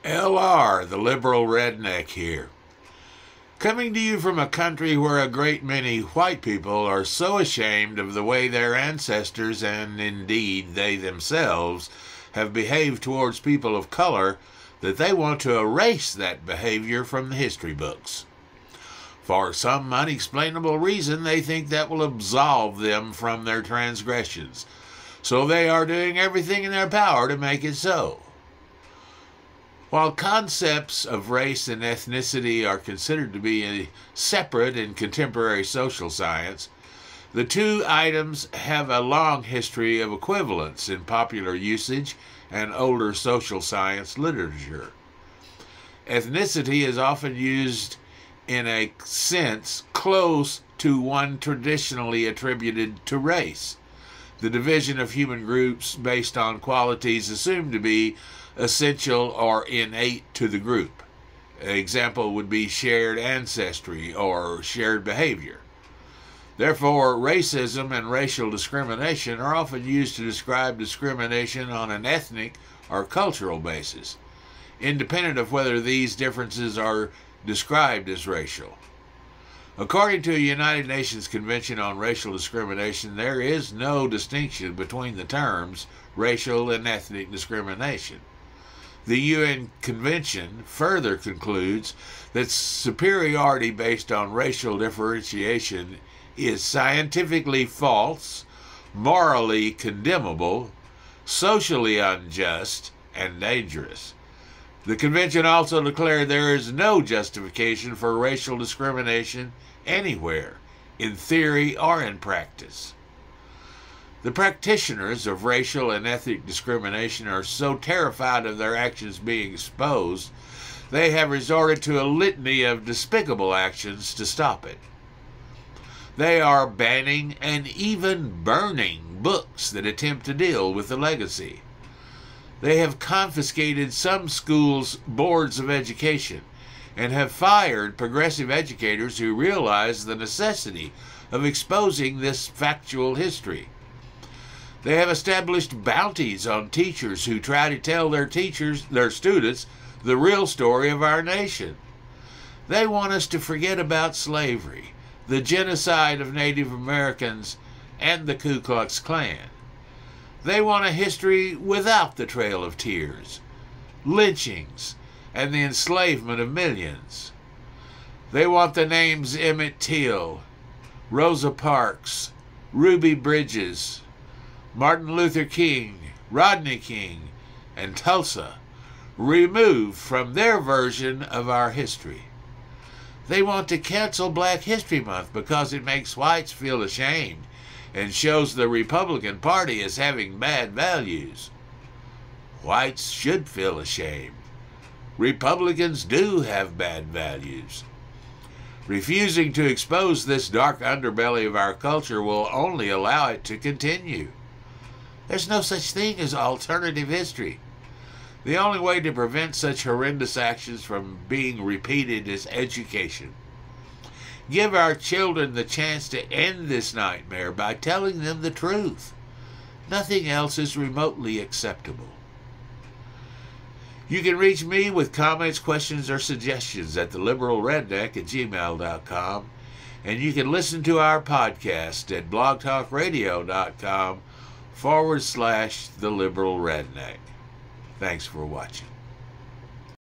LR, the liberal redneck here. Coming to you from a country where a great many white people are so ashamed of the way their ancestors, and indeed they themselves, have behaved towards people of color that they want to erase that behavior from the history books. For some unexplainable reason, they think that will absolve them from their transgressions. So they are doing everything in their power to make it so. While concepts of race and ethnicity are considered to be separate in contemporary social science, the two items have a long history of equivalence in popular usage and older social science literature. Ethnicity is often used in a sense close to one traditionally attributed to race, the division of human groups based on qualities assumed to be essential or innate to the group. An example would be shared ancestry or shared behavior. Therefore, racism and racial discrimination are often used to describe discrimination on an ethnic or cultural basis, independent of whether these differences are described as racial. According to a United Nations Convention on Racial Discrimination, there is no distinction between the terms racial and ethnic discrimination. The UN Convention further concludes that superiority based on racial differentiation is scientifically false, morally condemnable, socially unjust, and dangerous. The convention also declared there is no justification for racial discrimination anywhere, in theory or in practice. The practitioners of racial and ethnic discrimination are so terrified of their actions being exposed, they have resorted to a litany of despicable actions to stop it. They are banning and even burning books that attempt to deal with the legacy. They have confiscated some schools' boards of education and have fired progressive educators who realize the necessity of exposing this factual history. They have established bounties on teachers who try to tell their students, the real story of our nation. They want us to forget about slavery, the genocide of Native Americans, and the Ku Klux Klan. They want a history without the Trail of Tears, lynchings, and the enslavement of millions. They want the names Emmett Till, Rosa Parks, Ruby Bridges, Martin Luther King, Rodney King, and Tulsa removed from their version of our history. They want to cancel Black History Month because it makes whites feel ashamed and shows the Republican Party as having bad values. Whites should feel ashamed. Republicans do have bad values. Refusing to expose this dark underbelly of our culture will only allow it to continue. There's no such thing as alternative history. The only way to prevent such horrendous actions from being repeated is education. Give our children the chance to end this nightmare by telling them the truth. Nothing else is remotely acceptable. You can reach me with comments, questions, or suggestions at theliberalredneck@gmail.com, and you can listen to our podcast at blogtalkradio.com/theliberalredneck. Thanks for watching.